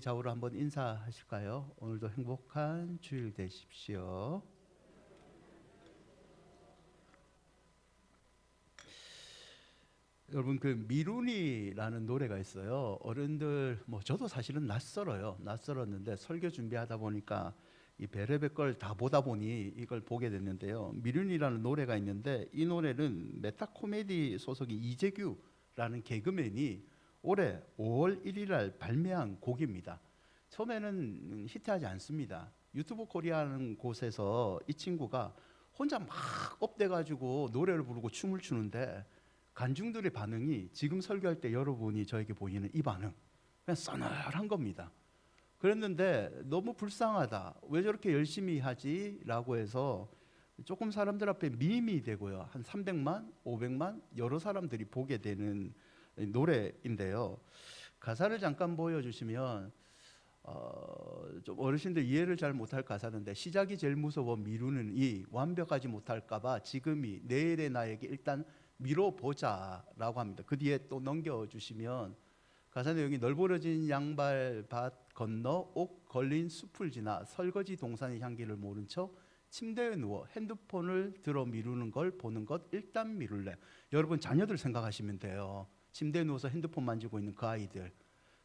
좌우로 한번 인사하실까요? 오늘도 행복한 주일 되십시오. 여러분, 그 미룬이라는 노래가 있어요. 어른들 저도 사실은 낯설었는데 설교 준비하다 보니까 이 별의별 걸 다 보다 보니 이걸 보게 됐는데요. 미룬이라는 노래가 있는데 이 노래는 메타코미디 소속의 이재규라는 개그맨이 올해 5월 1일 날 발매한 곡입니다. 처음에는 히트하지 않습니다. 유튜브 코리아라는 곳에서 이 친구가 혼자 막 업돼가지고 노래를 부르고 춤을 추는데 관중들의 반응이 지금 설교할 때 여러분이 저에게 보이는 이 반응, 그냥 싸늘한 겁니다. 그랬는데 너무 불쌍하다, 왜 저렇게 열심히 하지? 라고 해서 조금 사람들 앞에 밈이 되고요. 한 300만, 500만 여러 사람들이 보게 되는 노래인데요. 가사를 잠깐 보여주시면 좀 어르신들 이해를 잘 못할 가사인데, 시작이 제일 무서워 미루는 이 완벽하지 못할까봐 지금이 내일의 나에게 일단 미뤄보자 라고 합니다. 그 뒤에 또 넘겨주시면 가사 내용이 널브러진 양발밭 건너 옥 걸린 숲을 지나 설거지 동산의 향기를 모른 척 침대에 누워 핸드폰을 들어 미루는 걸 보는 것 일단 미룰래. 여러분 자녀들 생각하시면 돼요. 침대에 누워서 핸드폰 만지고 있는 그 아이들.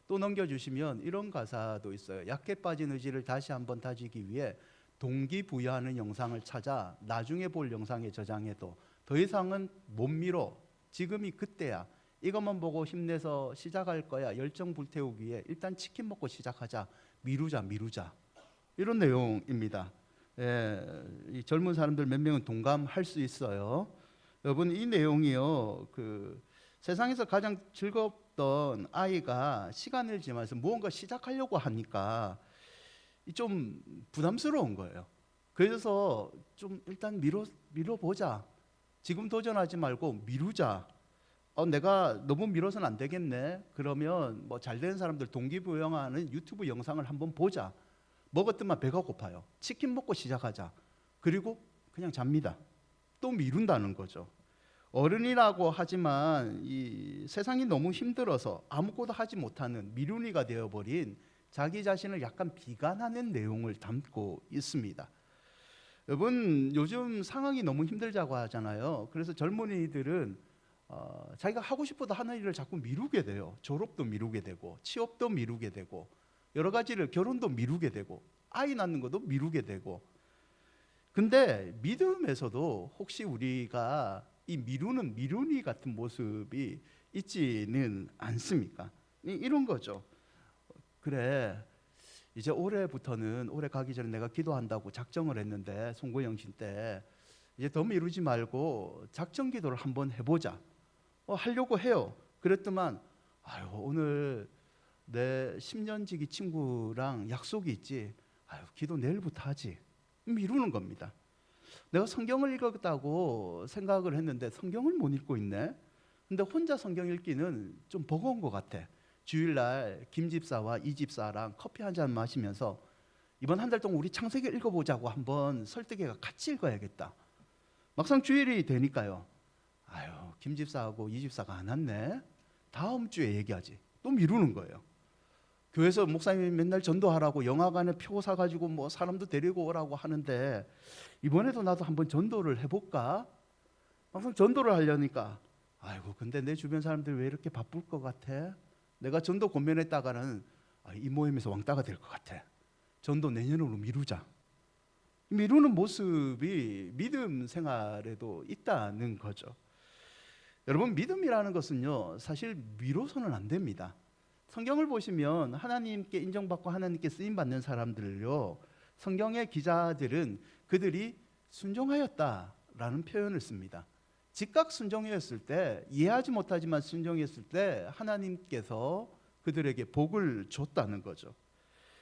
또 넘겨주시면 이런 가사도 있어요. 약해 빠진 의지를 다시 한번 다지기 위해 동기부여하는 영상을 찾아 나중에 볼 영상에 저장해도 더 이상은 못 미뤄. 지금이 그때야. 이것만 보고 힘내서 시작할 거야. 열정 불태우기 위해 일단 치킨 먹고 시작하자. 미루자. 이런 내용입니다. 이 젊은 사람들 몇 명은 동감할 수 있어요. 여러분, 이 내용이요, 세상에서 가장 즐겁던 아이가 시간을 지나면서 무언가 시작하려고 하니까 좀 부담스러운 거예요. 그래서 좀 일단 미뤄보자. 지금 도전하지 말고 미루자. 내가 너무 미뤄서는 안 되겠네. 그러면 잘되는 사람들 동기부여하는 유튜브 영상을 한번 보자. 먹었더만 배가 고파요. 치킨 먹고 시작하자. 그리고 그냥 잡니다. 또 미룬다는 거죠. 어른이라고 하지만 이 세상이 너무 힘들어서 아무것도 하지 못하는 미룬이가 되어버린 자기 자신을 약간 비관하는 내용을 담고 있습니다. 여러분, 요즘 상황이 너무 힘들다고 하잖아요. 그래서 젊은이들은 자기가 하고 싶어도 하는 일을 자꾸 미루게 돼요. 졸업도 미루게 되고 취업도 미루게 되고 여러 가지를, 결혼도 미루게 되고 아이 낳는 것도 미루게 되고. 근데 믿음에서도 혹시 우리가 이 미루는 미루니 같은 모습이 있지는 않습니까? 이런 거죠. 그래, 이제 올해부터는, 올해 가기 전에 내가 기도한다고 작정을 했는데 송구영신 때 이제 더 미루지 말고 작정 기도를 한번 해보자. 하려고 해요. 그랬더만 오늘 내 10년지기 친구랑 약속이 있지. 기도 내일부터 하지. 미루는 겁니다. 내가 성경을 읽었다고 생각을 했는데 성경을 못 읽고 있네. 근데 혼자 성경 읽기는 좀 버거운 것 같아. 주일날 김 집사와 이 집사랑 커피 한 잔 마시면서 이번 한 달 동안 우리 창세기 읽어보자고 한번 설득해가 같이 읽어야겠다. 막상 주일이 되니까요, 김 집사하고 이 집사가 안 왔네. 다음 주에 얘기하지. 또 미루는 거예요. 교회에서 목사님이 맨날 전도하라고 영화관에 표 사가지고 사람도 데리고 오라고 하는데 이번에도 나도 한번 전도를 해볼까? 막상 전도를 하려니까 근데 내 주변 사람들 왜 이렇게 바쁠 것 같아? 내가 전도 권면했다가는 이 모임에서 왕따가 될 것 같아. 전도 내년으로 미루자. 미루는 모습이 믿음 생활에도 있다는 거죠. 여러분, 믿음이라는 것은요, 사실 미뤄서는 안 됩니다. 성경을 보시면 하나님께 인정받고 하나님께 쓰임받는 사람들을요, 성경의 기자들은 그들이 순종하였다라는 표현을 씁니다. 즉각 순종이었을 때, 이해하지 못하지만 순종했을 때 하나님께서 그들에게 복을 줬다는 거죠.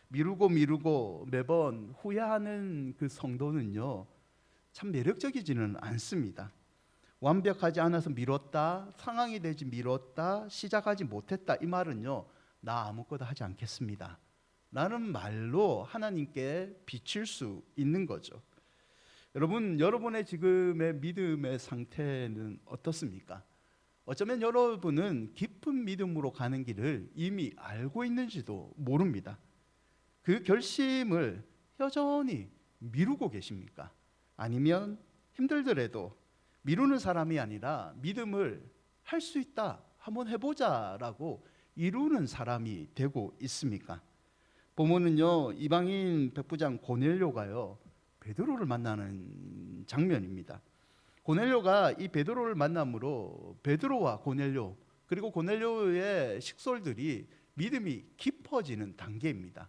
미루고 매번 후회하는 그 성도는요, 참 매력적이지는 않습니다. 완벽하지 않아서 미뤘다, 상황이 되지 미뤘다, 시작하지 못했다, 이 말은요, 나 아무것도 하지 않겠습니다 라는 말로 하나님께 비칠 수 있는 거죠. 여러분, 여러분의 지금의 믿음의 상태는 어떻습니까? 어쩌면 여러분은 깊은 믿음으로 가는 길을 이미 알고 있는지도 모릅니다. 그 결심을 여전히 미루고 계십니까? 아니면 힘들더라도 미루는 사람이 아니라 믿음을 할 수 있다, 한번 해보자라고 이루는 사람이 되고 있습니까? 보면은요, 이방인 백부장 고넬료가요 베드로를 만나는 장면입니다. 고넬료가 이 베드로를 만남으로 베드로와 고넬료 그리고 고넬료의 식솔들이 믿음이 깊어지는 단계입니다.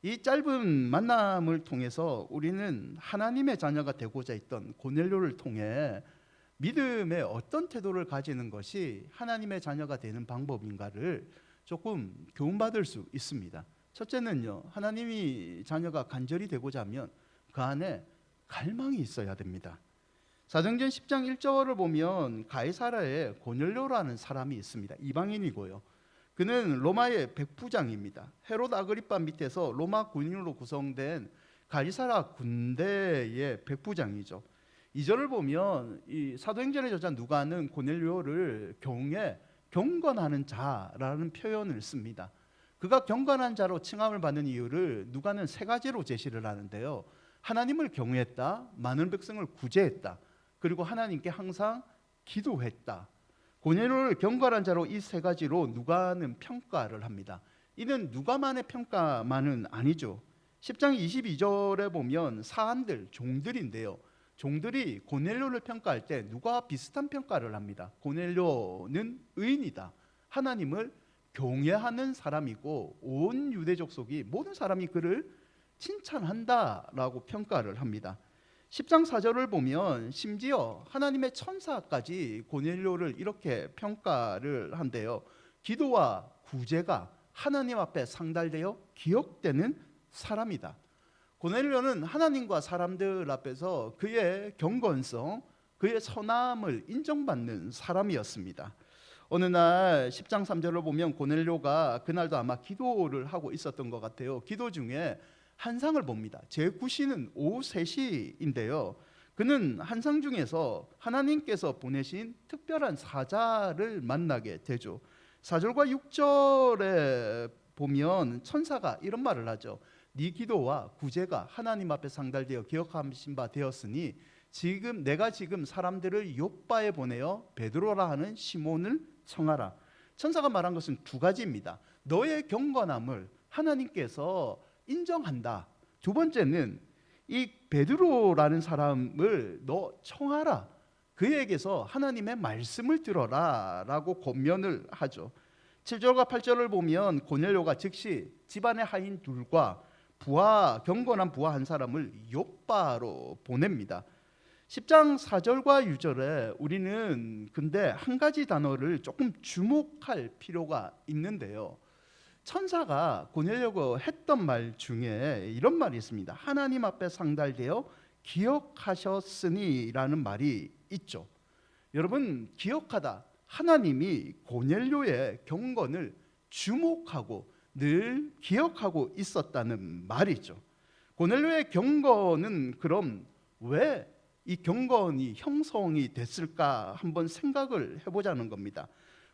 이 짧은 만남을 통해서 우리는 하나님의 자녀가 되고자 했던 고넬료를 통해 믿음의 어떤 태도를 가지는 것이 하나님의 자녀가 되는 방법인가를 조금 교훈받을 수 있습니다. 첫째는요, 하나님이 자녀가 간절히 되고자 하면 그 안에 갈망이 있어야 됩니다. 사도행전 10장 1절을 보면 가이사라에 고넬료라는 사람이 있습니다. 이방인이고요. 그는 로마의 백부장입니다. 헤롯 아그리파 밑에서 로마 군인으로 구성된 가이사라 군대의 백부장이죠. 2절을 보면 이 사도행전의 저자 누가는 고넬료를 경건하는 자라는 표현을 씁니다. 그가 경건한 자로 칭함을 받는 이유를 누가는 세 가지로 제시를 하는데요. 하나님을 경외했다, 많은 백성을 구제했다, 그리고 하나님께 항상 기도했다. 고넬료를 경건한 자로 이 세 가지로 누가는 평가를 합니다. 이는 누가만의 평가만은 아니죠. 10장 22절에 보면 사한들, 종들인데요. 종들이 고넬료를 평가할 때 누가와 비슷한 평가를 합니다. 고넬료는 의인이다. 하나님을 경외하는 사람이고 온 유대 족속이 모든 사람이 그를 칭찬한다라고 평가를 합니다. 10장 4절을 보면 심지어 하나님의 천사까지 고넬료를 이렇게 평가를 한대요. 기도와 구제가 하나님 앞에 상달되어 기억되는 사람이다. 고넬료는 하나님과 사람들 앞에서 그의 경건성, 그의 선함을 인정받는 사람이었습니다. 어느 날 10장 3절을 보면 고넬료가 그날도 아마 기도를 하고 있었던 것 같아요. 기도 중에 한상을 봅니다. 제9시는 오후 3시인데요. 그는 한상 중에서 하나님께서 보내신 특별한 사자를 만나게 되죠. 4절과 6절에 보면 천사가 이런 말을 하죠. 네 기도와 구제가 하나님 앞에 상달되어 기억하신 바 되었으니 내가 지금 사람들을 요바에 보내어 베드로라 하는 시몬을 청하라. 천사가 말한 것은 두 가지입니다. 너의 경건함을 하나님께서 인정한다. 두 번째는 이 베드로라는 사람을 너 청하라. 그에게서 하나님의 말씀을 들어라 라고 권면을 하죠. 7절과 8절을 보면 고넬료가 즉시 집안의 하인 둘과 경건한 부하 한 사람을 요바로 보냅니다. 10장 4절과 6절에 우리는 근데 한 가지 단어를 조금 주목할 필요가 있는데요. 천사가 고넬료가 했던 말 중에 이런 말이 있습니다. 하나님 앞에 상달되어 기억하셨으니 라는 말이 있죠. 여러분, 기억하다, 하나님이 고넬료의 경건을 주목하고 늘 기억하고 있었다는 말이죠. 고넬료의 경건은 그럼 왜 이 경건이 형성이 됐을까 한번 생각을 해보자는 겁니다.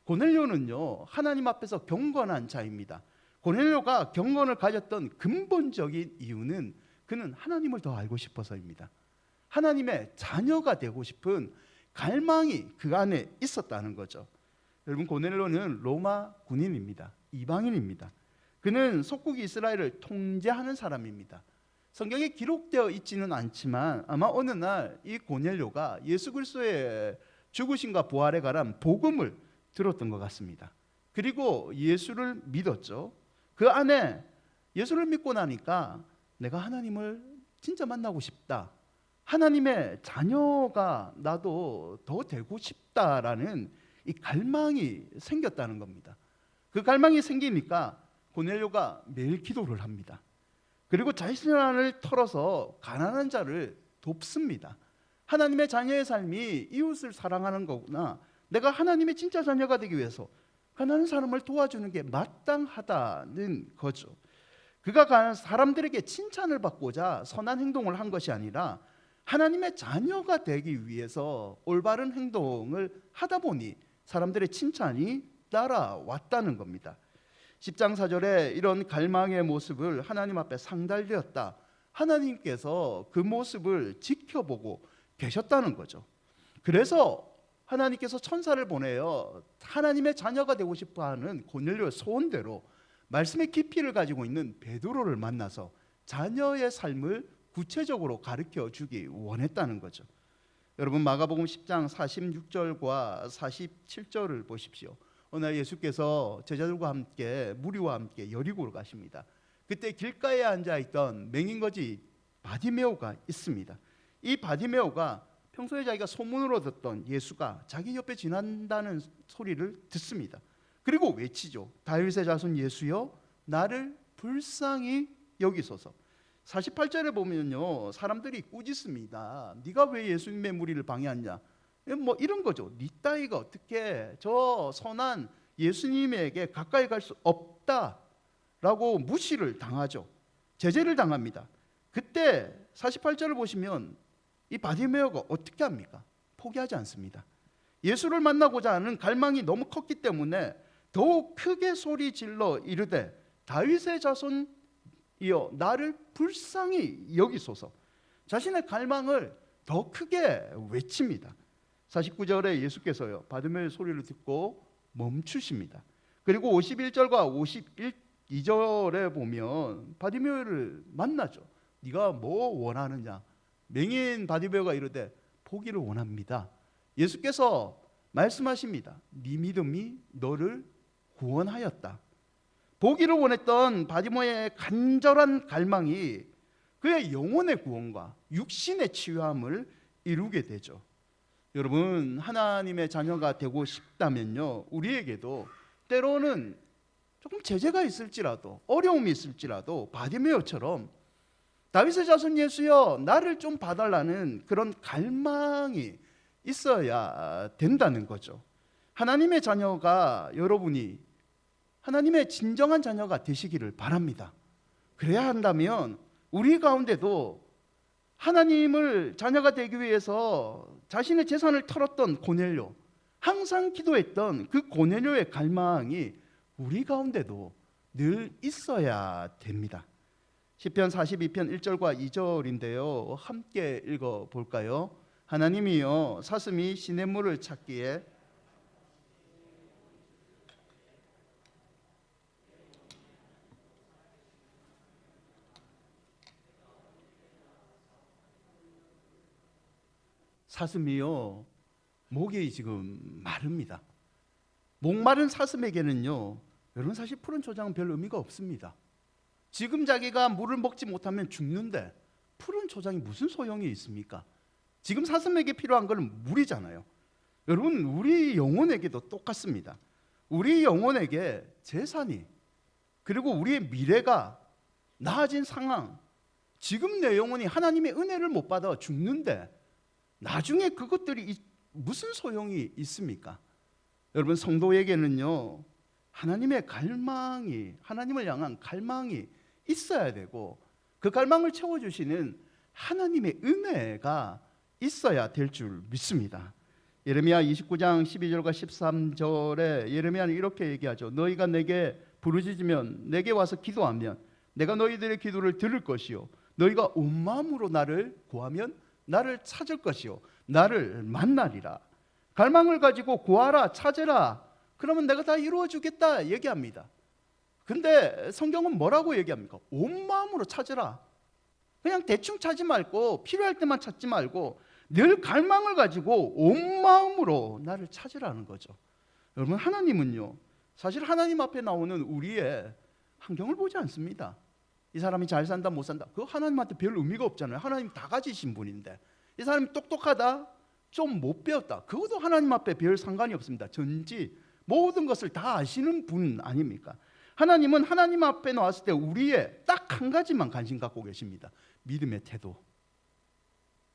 고넬료는요, 하나님 앞에서 경건한 자입니다. 고넬료가 경건을 가졌던 근본적인 이유는 그는 하나님을 더 알고 싶어서입니다. 하나님의 자녀가 되고 싶은 갈망이 그 안에 있었다는 거죠. 여러분, 고넬료는 로마 군인입니다. 이방인입니다. 그는 속국 이스라엘을 통제하는 사람입니다. 성경에 기록되어 있지는 않지만 아마 어느 날 이 고넬료가 예수 그리스도의 죽으심과 부활에 관한 복음을 들었던 것 같습니다. 그리고 예수를 믿었죠. 그 안에 예수를 믿고 나니까 내가 하나님을 진짜 만나고 싶다, 하나님의 자녀가 나도 더 되고 싶다라는 이 갈망이 생겼다는 겁니다. 그 갈망이 생기니까 고넬료가 매일 기도를 합니다. 그리고 자신을 털어서 가난한 자를 돕습니다. 하나님의 자녀의 삶이 이웃을 사랑하는 거구나, 내가 하나님의 진짜 자녀가 되기 위해서 가난한 사람을 도와주는 게 마땅하다는 거죠. 그가 사람들에게 칭찬을 받고자 선한 행동을 한 것이 아니라 하나님의 자녀가 되기 위해서 올바른 행동을 하다 보니 사람들의 칭찬이 따라왔다는 겁니다. 10장 4절에 이런 갈망의 모습을 하나님 앞에 상달되었다. 하나님께서 그 모습을 지켜보고 계셨다는 거죠. 그래서 하나님께서 천사를 보내어 하나님의 자녀가 되고 싶어하는 고넬료의 소원대로 말씀의 깊이를 가지고 있는 베드로를 만나서 자녀의 삶을 구체적으로 가르쳐 주기 원했다는 거죠. 여러분, 마가복음 10장 46절과 47절을 보십시오. 어느 날 예수께서 제자들과 함께 무리와 함께 여리고로 가십니다. 그때 길가에 앉아있던 맹인거지 바디메오가 있습니다. 이 바디메오가 평소에 자기가 소문으로 듣던 예수가 자기 옆에 지난다는 소리를 듣습니다. 그리고 외치죠. 다윗의 자손 예수여, 나를 불쌍히 여기소서. 48절에 보면요, 사람들이 꾸짖습니다. 네가 왜 예수님의 무리를 방해하냐, 뭐 이런 거죠. 네 따위가 어떻게 저 선한 예수님에게 가까이 갈 수 없다라고 무시를 당하죠. 제재를 당합니다. 그때 48절을 보시면 이 바디메오가 어떻게 합니까? 포기하지 않습니다. 예수를 만나고자 하는 갈망이 너무 컸기 때문에 더욱 크게 소리 질러 이르되 다윗의 자손이여, 나를 불쌍히 여기소서. 자신의 갈망을 더 크게 외칩니다. 49절에 예수께서요, 바디메오의 소리를 듣고 멈추십니다. 그리고 51절과 52절에 보면 바디메오를 만나죠. 네가 뭐 원하느냐? 맹인 바디메오가 이르되 포기를 원합니다. 예수께서 말씀하십니다. 네 믿음이 너를 구원하였다. 보기를 원했던 바디메오의 간절한 갈망이 그의 영혼의 구원과 육신의 치유함을 이루게 되죠. 여러분, 하나님의 자녀가 되고 싶다면요, 우리에게도 때로는 조금 제재가 있을지라도, 어려움이 있을지라도 바디메오처럼 다윗의 자손 예수여, 나를 좀 봐달라는 그런 갈망이 있어야 된다는 거죠. 하나님의 자녀가, 여러분이 하나님의 진정한 자녀가 되시기를 바랍니다. 그래야 한다면 우리 가운데도 하나님을 자녀가 되기 위해서 자신의 재산을 털었던 고넬료, 항상 기도했던 그 고넬료의 갈망이 우리 가운데도 늘 있어야 됩니다. 시편 42편 1절과 2절인데요, 함께 읽어볼까요? 하나님이여, 사슴이 시냇물을 찾기에 사슴이요, 목이 지금 마릅니다. 목마른 사슴에게는요, 여러분, 사실 푸른 초장은 별 의미가 없습니다. 지금 자기가 물을 먹지 못하면 죽는데 푸른 초장이 무슨 소용이 있습니까? 지금 사슴에게 필요한 것은 물이잖아요. 여러분, 우리 영혼에게도 똑같습니다. 우리 영혼에게 재산이, 그리고 우리의 미래가, 나아진 상황, 지금 내 영혼이 하나님의 은혜를 못 받아 죽는데 나중에 그것들이 무슨 소용이 있습니까? 여러분, 성도에게는요, 하나님의 갈망이, 하나님을 향한 갈망이 있어야 되고, 그 갈망을 채워주시는 하나님의 은혜가 있어야 될 줄 믿습니다. 예레미야 29장 12절과 13절에 예레미야는 이렇게 얘기하죠. 너희가 내게 부르짖으면, 내게 와서 기도하면 내가 너희들의 기도를 들을 것이요, 너희가 온 마음으로 나를 구하면 나를 찾을 것이요, 나를 만나리라. 갈망을 가지고 구하라, 찾으라, 그러면 내가 다 이루어 주겠다 얘기합니다. 근데 성경은 뭐라고 얘기합니까? 온 마음으로 찾으라. 그냥 대충 찾지 말고, 필요할 때만 찾지 말고 늘 갈망을 가지고 온 마음으로 나를 찾으라는 거죠. 여러분, 하나님은요, 사실 하나님 앞에 나오는 우리의 환경을 보지 않습니다. 이 사람이 잘 산다 못 산다, 그거 하나님한테 별 의미가 없잖아요. 하나님 다 가지신 분인데. 이 사람이 똑똑하다, 좀 못 배웠다, 그것도 하나님 앞에 별 상관이 없습니다. 전지 모든 것을 다 아시는 분 아닙니까? 하나님은 하나님 앞에 나왔을 때 우리의 딱 한 가지만 관심 갖고 계십니다. 믿음의 태도.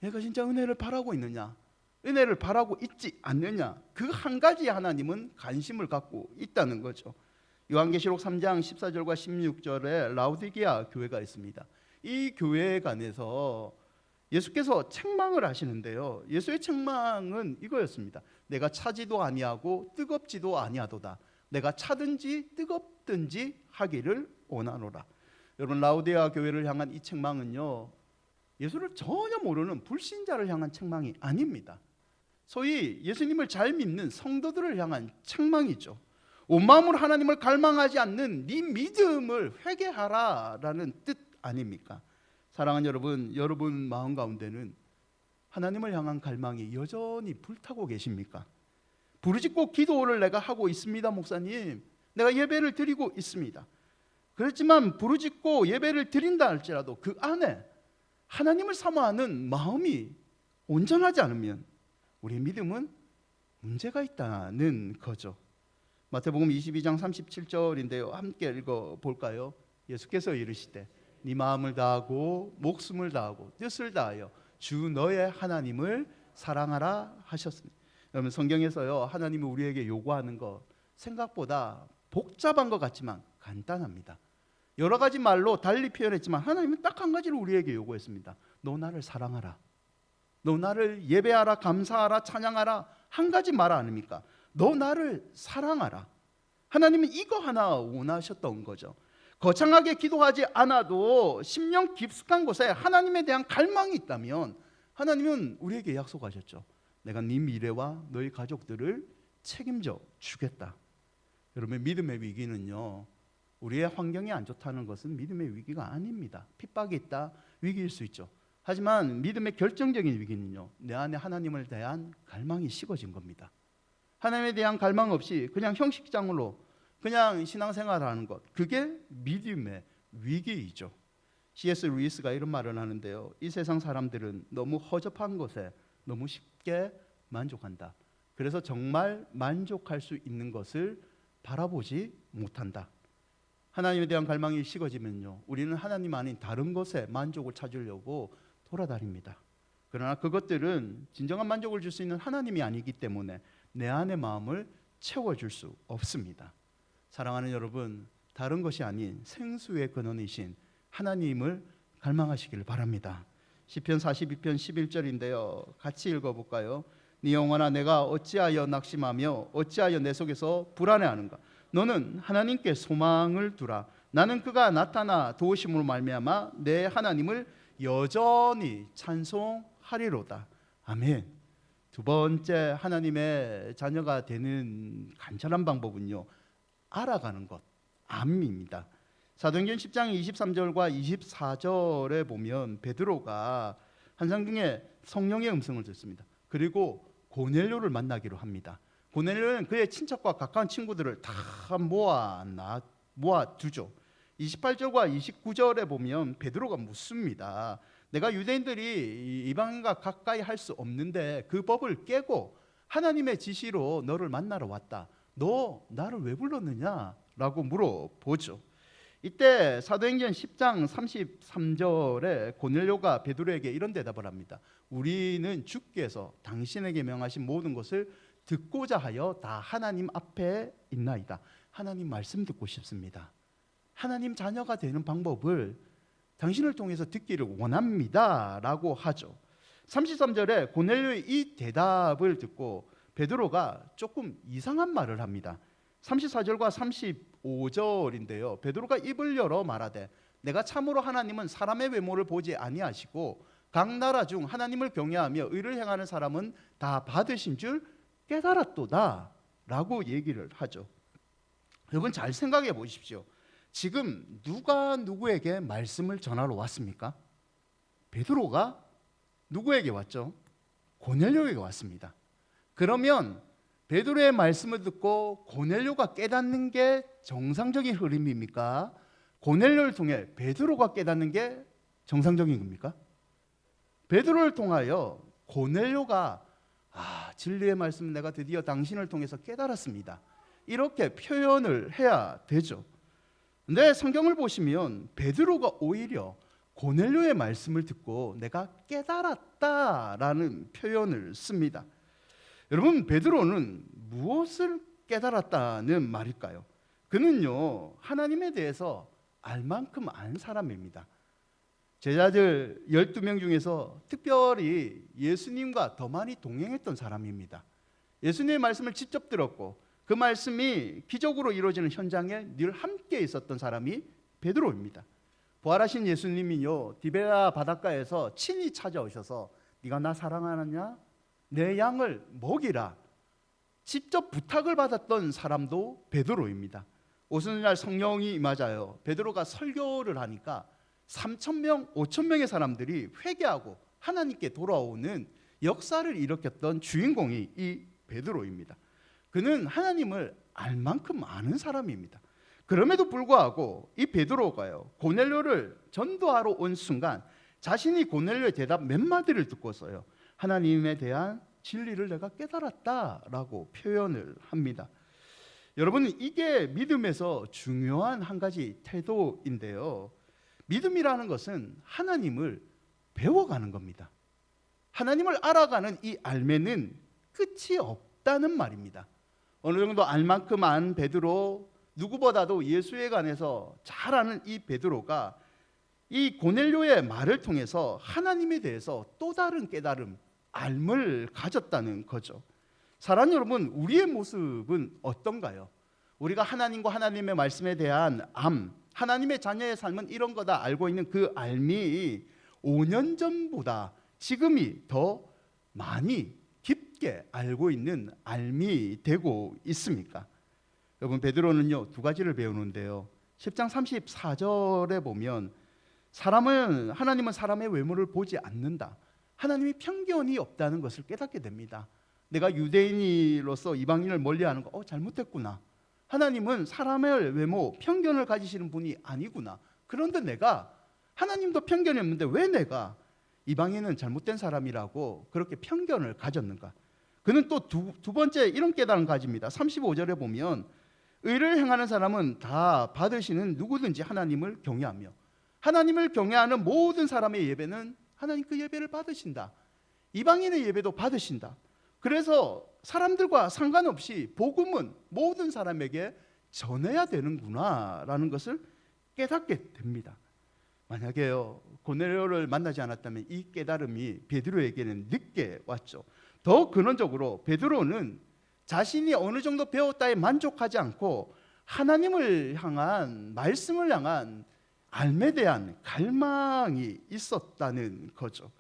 내가 진짜 은혜를 바라고 있느냐, 은혜를 바라고 있지 않느냐, 그 한 가지에 하나님은 관심을 갖고 있다는 거죠. 요한계시록 3장 14절과 16절에 라우디게아 교회가 있습니다. 이 교회에 관해서 예수께서 책망을 하시는데요, 예수의 책망은 이거였습니다. 내가 차지도 아니하고 뜨겁지도 아니하도다. 내가 차든지 뜨겁든지 하기를 원하노라. 여러분, 라우디아 교회를 향한 이 책망은요, 예수를 전혀 모르는 불신자를 향한 책망이 아닙니다. 소위 예수님을 잘 믿는 성도들을 향한 책망이죠. 온 마음으로 하나님을 갈망하지 않는 네 믿음을 회개하라라는 뜻 아닙니까? 사랑하는 여러분, 여러분 마음 가운데는 하나님을 향한 갈망이 여전히 불타고 계십니까? 부르짖고 기도를 내가 하고 있습니다, 목사님. 내가 예배를 드리고 있습니다. 그렇지만 부르짖고 예배를 드린다 할지라도 그 안에 하나님을 사모하는 마음이 온전하지 않으면 우리의 믿음은 문제가 있다는 거죠. 마태복음 22장 37절인데요. 함께 읽어볼까요? 예수께서 이르시되 네 마음을 다하고 목숨을 다하고 뜻을 다하여 주 너의 하나님을 사랑하라 하셨습니다. 여러분, 성경에서요, 하나님이 우리에게 요구하는 것 생각보다 복잡한 것 같지만 간단합니다. 여러 가지 말로 달리 표현했지만 하나님은 딱 한 가지를 우리에게 요구했습니다. 너 나를 사랑하라. 너 나를 예배하라, 감사하라, 찬양하라. 한 가지 말 아닙니까? 너 나를 사랑하라. 하나님은 이거 하나 원하셨던 거죠. 거창하게 기도하지 않아도 심령 깊숙한 곳에 하나님에 대한 갈망이 있다면 하나님은 우리에게 약속하셨죠. 내가 네 미래와 너희 가족들을 책임져 주겠다. 여러분, 믿음의 위기는요, 우리의 환경이 안 좋다는 것은 믿음의 위기가 아닙니다. 핍박이 있다, 위기일 수 있죠. 하지만 믿음의 결정적인 위기는요, 내 안에 하나님을 대한 갈망이 식어진 겁니다. 하나님에 대한 갈망 없이 그냥 형식장으로 그냥 신앙생활하는 것, 그게 믿음의 위기이죠. C.S. 루이스가 이런 말을 하는데요, 이 세상 사람들은 너무 허접한 것에 너무 쉽게 만족한다. 그래서 정말 만족할 수 있는 것을 바라보지 못한다. 하나님에 대한 갈망이 식어지면요, 우리는 하나님 아닌 다른 것에 만족을 찾으려고 돌아다닙니다. 그러나 그것들은 진정한 만족을 줄 수 있는 하나님이 아니기 때문에 내 안의 마음을 채워줄 수 없습니다. 사랑하는 여러분, 다른 것이 아닌 생수의 근원이신 하나님을 갈망하시길 바랍니다. 시편 42편 11절인데요. 같이 읽어볼까요? 네 영혼아, 내가 어찌하여 낙심하며 어찌하여 내 속에서 불안해하는가? 너는 하나님께 소망을 두라. 나는 그가 나타나 도우심으로 말미암아 내 하나님을 여전히 찬송하리로다. 아멘. 두 번째, 하나님의 자녀가 되는 간절한 방법은요, 알아가는 것, 암입니다. 사도행전 10장 23절과 24절에 보면 베드로가 환상 중에 성령의 음성을 듣습니다. 그리고 고넬료를 만나기로 합니다. 고넬료는 그의 친척과 가까운 친구들을 다 모아두죠. 28절과 29절에 보면 베드로가 묻습니다. 내가 유대인들이 이방인과 가까이 할 수 없는데 그 법을 깨고 하나님의 지시로 너를 만나러 왔다. 너 나를 왜 불렀느냐? 라고 물어보죠. 이때 사도행전 10장 33절에 고넬료가 베드로에게 이런 대답을 합니다. 우리는 주께서 당신에게 명하신 모든 것을 듣고자 하여 다 하나님 앞에 있나이다. 하나님 말씀 듣고 싶습니다. 하나님 자녀가 되는 방법을 당신을 통해서 듣기를 원합니다 라고 하죠. 33절에 고넬료의 이 대답을 듣고 베드로가 조금 이상한 말을 합니다. 34절과 35절인데요. 베드로가 입을 열어 말하되 내가 참으로 하나님은 사람의 외모를 보지 아니하시고 각 나라 중 하나님을 경외하며 의를 행하는 사람은 다 받으신 줄 깨달았도다 라고 얘기를 하죠. 여러분, 잘 생각해 보십시오. 지금 누가 누구에게 말씀을 전하러 왔습니까? 베드로가 누구에게 왔죠? 고넬료에게 왔습니다. 그러면 베드로의 말씀을 듣고 고넬료가 깨닫는 게 정상적인 흐름입니까? 고넬료를 통해 베드로가 깨닫는 게 정상적인 겁니까? 베드로를 통하여 고넬료가 진리의 말씀 내가 드디어 당신을 통해서 깨달았습니다. 이렇게 표현을 해야 되죠. 근데 성경을 보시면 베드로가 오히려 고넬료의 말씀을 듣고 내가 깨달았다라는 표현을 씁니다. 여러분, 베드로는 무엇을 깨달았다는 말일까요? 그는요, 하나님에 대해서 알 만큼 안 사람입니다. 제자들 12명 중에서 특별히 예수님과 더 많이 동행했던 사람입니다. 예수님의 말씀을 직접 들었고 그 말씀이 기적으로 이루어지는 현장에 늘 함께 있었던 사람이 베드로입니다. 부활하신 예수님이요 디베아 바닷가에서 친히 찾아오셔서 네가 나 사랑하느냐? 내 양을 먹이라 직접 부탁을 받았던 사람도 베드로입니다. 오순절 성령이 임하자요 베드로가 설교를 하니까 3,000명, 5,000명의 사람들이 회개하고 하나님께 돌아오는 역사를 일으켰던 주인공이 이 베드로입니다. 그는 하나님을 알 만큼 아는 사람입니다. 그럼에도 불구하고 이 베드로가요 고넬료를 전도하러 온 순간 자신이 고넬료의 대답 몇 마디를 듣고서요 하나님에 대한 진리를 내가 깨달았다라고 표현을 합니다. 여러분, 이게 믿음에서 중요한 한 가지 태도인데요, 믿음이라는 것은 하나님을 배워가는 겁니다. 하나님을 알아가는 이 알매는 끝이 없다는 말입니다. 어느 정도 알 만큼 안 베드로, 누구보다도 예수에 관해서 잘 아는 이 베드로가 이 고넬료의 말을 통해서 하나님에 대해서 또 다른 깨달음, 알을 가졌다는 거죠. 사랑하는 여러분, 우리의 모습은 어떤가요? 우리가 하나님과 하나님의 말씀에 대한 하나님의 자녀의 삶은 이런 거다 알고 있는 그 알미 5년 전보다 지금이 더 많이 깊게 알고 있는 알미 되고 있습니까? 여러분, 베드로는요 두 가지를 배우는데요 10장 34절에 보면 하나님은 사람의 외모를 보지 않는다, 하나님이 편견이 없다는 것을 깨닫게 됩니다. 내가 유대인으로서 이방인을 멀리하는 거 잘못했구나, 하나님은 사람의 외모 편견을 가지시는 분이 아니구나. 그런데 내가 하나님도 편견이 없는데 왜 내가 이방인은 잘못된 사람이라고 그렇게 편견을 가졌는가? 그는 또 두 번째 이런 깨달음을 가집니다. 35절에 보면 의를 행하는 사람은 다 받으시는 누구든지 하나님을 경외하며 하나님을 경외하는 모든 사람의 예배는 하나님 그 예배를 받으신다. 이방인의 예배도 받으신다. 그래서 사람들과 상관없이 복음은 모든 사람에게 전해야 되는구나 라는 것을 깨닫게 됩니다. 만약에요 고넬료를 만나지 않았다면 이 깨달음이 베드로에게는 늦게 왔죠. 더 근원적으로 베드로는 자신이 어느 정도 배웠다에 만족하지 않고 하나님을 향한, 말씀을 향한 알에 대한 갈망이 있었다는 거죠.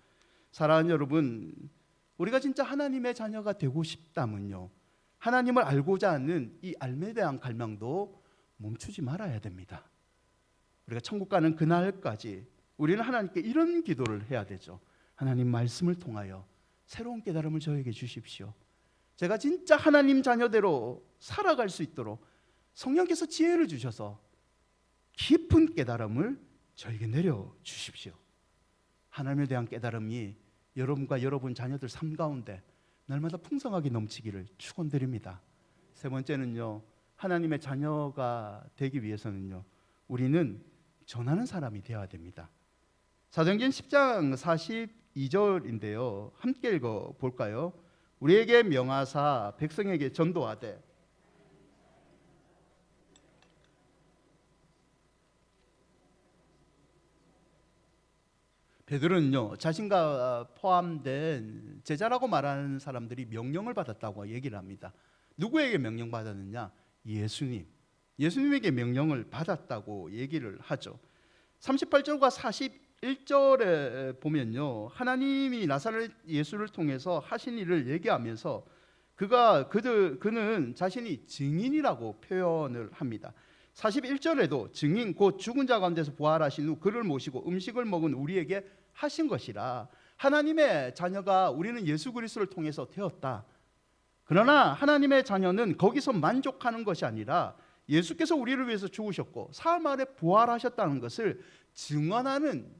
사랑하는 여러분, 우리가 진짜 하나님의 자녀가 되고 싶다면요 하나님을 알고자 하는 이 알에 대한 갈망도 멈추지 말아야 됩니다. 우리가 천국 가는 그날까지 우리는 하나님께 이런 기도를 해야 되죠. 하나님, 말씀을 통하여 새로운 깨달음을 저에게 주십시오. 제가 진짜 하나님 자녀대로 살아갈 수 있도록 성령께서 지혜를 주셔서 깊은 깨달음을 저에게 내려주십시오. 하나님에 대한 깨달음이 여러분과 여러분 자녀들 삶 가운데 날마다 풍성하게 넘치기를 축원드립니다. 세 번째는요, 하나님의 자녀가 되기 위해서는요 우리는 전하는 사람이 되어야 됩니다. 사도행전 10장 42절인데요 함께 읽어볼까요? 우리에게 명하사 백성에게 전도하되. 베드로는요 자신과 포함된 제자라고 말하는 사람들이 명령을 받았다고 얘기를 합니다. 누구에게 명령받았느냐? 예수님에게 명령을 받았다고 얘기를 하죠. 38절과 41절에 보면요 하나님이 나사렛 예수를 통해서 하신 일을 얘기하면서 그는 자신이 증인이라고 표현을 합니다. 41절에도 증인 곧 죽은 자 가운데서 부활하신 후 그를 모시고 음식을 먹은 우리에게 하신 것이라. 하나님의 자녀가 우리는 예수 그리스도를 통해서 되었다. 그러나 하나님의 자녀는 거기서 만족하는 것이 아니라 예수께서 우리를 위해서 죽으셨고 사흘 만에 부활하셨다는 것을 증언하는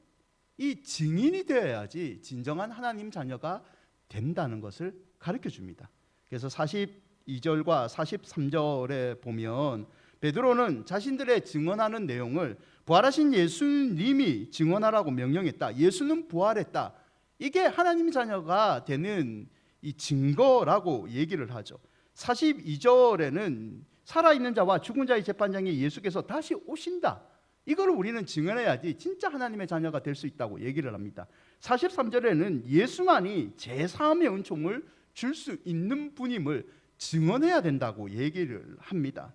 이 증인이 되어야지 진정한 하나님 자녀가 된다는 것을 가르쳐 줍니다. 그래서 42절과 43절에 보면 베드로는 자신들의 증언하는 내용을 부활하신 예수님이 증언하라고 명령했다. 예수는 부활했다. 이게 하나님 자녀가 되는 이 증거라고 얘기를 하죠. 42절에는 살아있는 자와 죽은 자의 재판장에 예수께서 다시 오신다. 이걸 우리는 증언해야지 진짜 하나님의 자녀가 될 수 있다고 얘기를 합니다. 43절에는 예수만이 제사함의 은총을 줄 수 있는 분임을 증언해야 된다고 얘기를 합니다.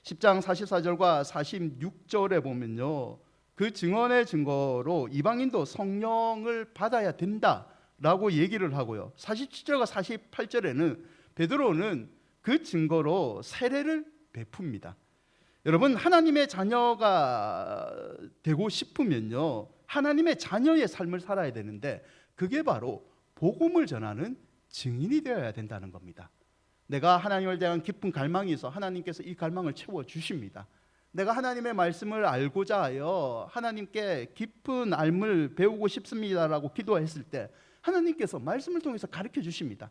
10장 44절과 46절에 보면요, 그 증언의 증거로 이방인도 성령을 받아야 된다라고 얘기를 하고요, 47절과 48절에는 베드로는 그 증거로 세례를 베풉니다. 여러분, 하나님의 자녀가 되고 싶으면요, 하나님의 자녀의 삶을 살아야 되는데 그게 바로 복음을 전하는 증인이 되어야 된다는 겁니다. 내가 하나님을 대한 깊은 갈망이 있어 하나님께서 이 갈망을 채워주십니다. 내가 하나님의 말씀을 알고자 하여 하나님께 깊은 알을 배우고 싶습니다라고 기도했을 때 하나님께서 말씀을 통해서 가르쳐 주십니다.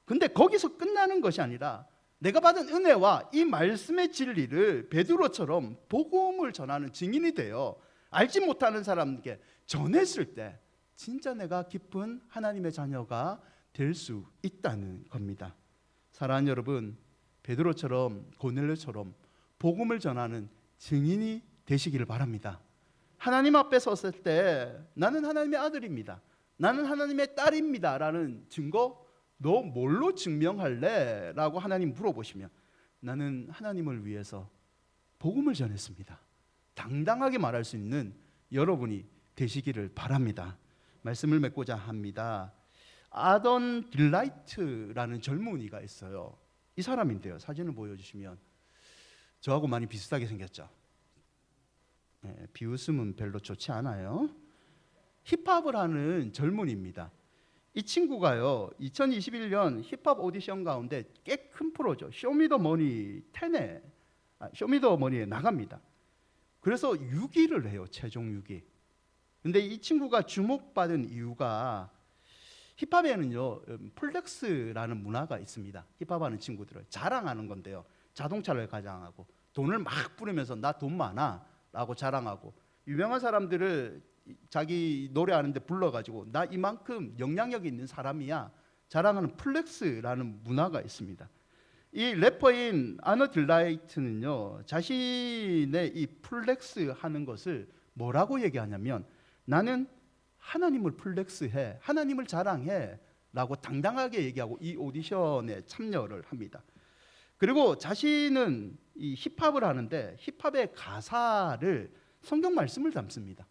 근데 거기서 끝나는 것이 아니라 내가 받은 은혜와 이 말씀의 진리를 베드로처럼 복음을 전하는 증인이 되어 알지 못하는 사람에게 전했을 때 진짜 내가 깊은 하나님의 자녀가 될 수 있다는 겁니다. 사랑하는 여러분, 베드로처럼 고넬료처럼 복음을 전하는 증인이 되시기를 바랍니다. 하나님 앞에 섰을 때 나는 하나님의 아들입니다, 나는 하나님의 딸입니다 라는 증거 너 뭘로 증명할래? 라고 하나님 물어보시면 나는 하나님을 위해서 복음을 전했습니다, 당당하게 말할 수 있는 여러분이 되시기를 바랍니다. 말씀을 맺고자 합니다. 아던 딜라이트라는 젊은이가 있어요. 이 사람인데요, 사진을 보여주시면 저하고 많이 비슷하게 생겼죠. 비웃음은 별로 좋지 않아요. 힙합을 하는 젊은이입니다. 이 친구가요, 2021년 힙합 오디션 가운데 꽤 큰 프로죠, 쇼미더머니에 나갑니다. 그래서 6위를 해요, 최종 6위. 근데 이 친구가 주목받은 이유가 힙합에는요, 플렉스라는 문화가 있습니다. 힙합하는 친구들을 자랑하는 건데요, 자동차를 자랑하고 돈을 막 뿌리면서 나 돈 많아 라고 자랑하고, 유명한 사람들을 자기 노래하는데 불러가지고 나 이만큼 영향력 있는 사람이야 자랑하는 플렉스라는 문화가 있습니다. 이 래퍼인 아너 딜라이트는요, 자신의 이 플렉스 하는 것을 뭐라고 얘기하냐면 나는 하나님을 플렉스해, 하나님을 자랑해 라고 당당하게 얘기하고 이 오디션에 참여를 합니다. 그리고 자신은 이 힙합을 하는데 힙합의 가사를 성경 말씀을 담습니다.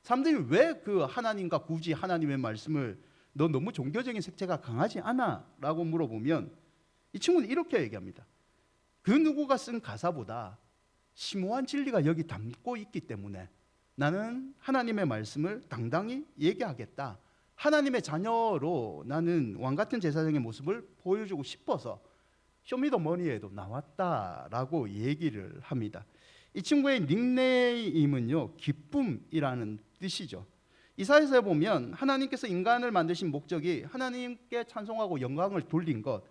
사람들이 왜 그 하나님과 굳이 하나님의 말씀을 너 너무 종교적인 색채가 강하지 않아? 라고 물어보면 이 친구는 이렇게 얘기합니다. 그 누구가 쓴 가사보다 심오한 진리가 여기 담고 있기 때문에 나는 하나님의 말씀을 당당히 얘기하겠다. 하나님의 자녀로 나는 왕같은 제사장의 모습을 보여주고 싶어서 쇼미더머니에도 나왔다라고 얘기를 합니다. 이 친구의 닉네임은요, 기쁨이라는 뜻이죠. 이사야서에 보면 하나님께서 인간을 만드신 목적이 하나님께 찬송하고 영광을 돌린 것,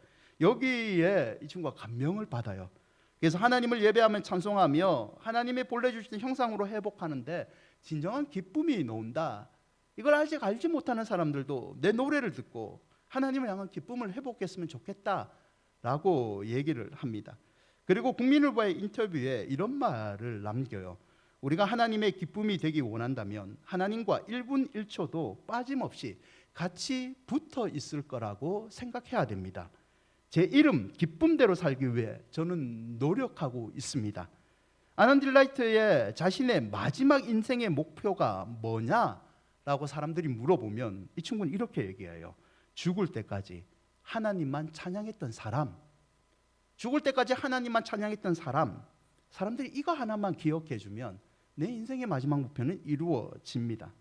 여기에 이 친구가 감명을 받아요. 그래서 하나님을 예배하며 찬송하며 하나님의 본래 주신 형상으로 회복하는데 진정한 기쁨이 나온다. 이걸 아직 알지 못하는 사람들도 내 노래를 듣고 하나님을 향한 기쁨을 회복했으면 좋겠다라고 얘기를 합니다. 그리고 국민일보의 인터뷰에 이런 말을 남겨요. 우리가 하나님의 기쁨이 되기 원한다면 하나님과 1분 1초도 빠짐없이 같이 붙어 있을 거라고 생각해야 됩니다. 제 이름 기쁨대로 살기 위해 저는 노력하고 있습니다. 아넌 딜라이트의 자신의 마지막 인생의 목표가 뭐냐라고 사람들이 물어보면 이 친구는 이렇게 얘기해요. 죽을 때까지 하나님만 찬양했던 사람, 죽을 때까지 하나님만 찬양했던 사람, 사람들이 이거 하나만 기억해 주면 내 인생의 마지막 목표는 이루어집니다.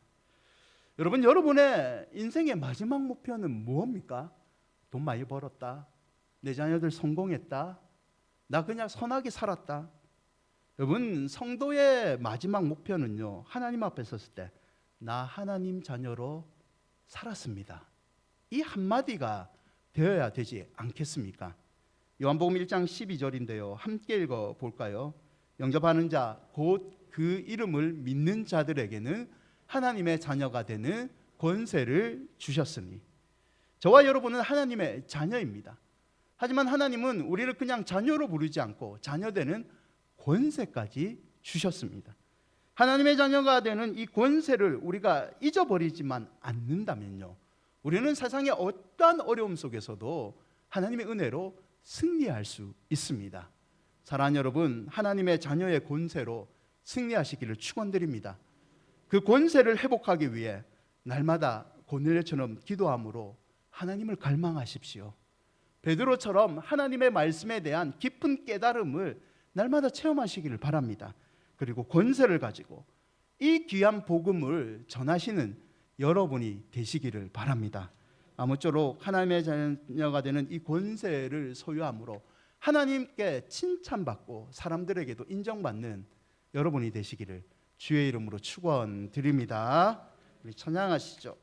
여러분, 여러분의 인생의 마지막 목표는 무엇입니까? 돈 많이 벌었다, 내 자녀들 성공했다, 나 그냥 선하게 살았다. 여러분, 성도의 마지막 목표는요, 하나님 앞에 섰을 때 나 하나님 자녀로 살았습니다, 이 한마디가 되어야 되지 않겠습니까? 요한복음 1장 12절인데요 함께 읽어볼까요? 영접하는 자 곧 그 이름을 믿는 자들에게는 하나님의 자녀가 되는 권세를 주셨으니. 저와 여러분은 하나님의 자녀입니다. 하지만 하나님은 우리를 그냥 자녀로 부르지 않고 자녀되는 권세까지 주셨습니다. 하나님의 자녀가 되는 이 권세를 우리가 잊어버리지만 않는다면요, 우리는 세상의 어떠한 어려움 속에서도 하나님의 은혜로 승리할 수 있습니다. 사랑하는 여러분, 하나님의 자녀의 권세로 승리하시기를 축원드립니다. 그 권세를 회복하기 위해 날마다 고넬료처럼 기도함으로 하나님을 갈망하십시오. 베드로처럼 하나님의 말씀에 대한 깊은 깨달음을 날마다 체험하시기를 바랍니다. 그리고 권세를 가지고 이 귀한 복음을 전하시는 여러분이 되시기를 바랍니다. 아무쪼록 하나님의 자녀가 되는 이 권세를 소유함으로 하나님께 칭찬받고 사람들에게도 인정받는 여러분이 되시기를 주의 이름으로 축원드립니다. 우리 찬양하시죠.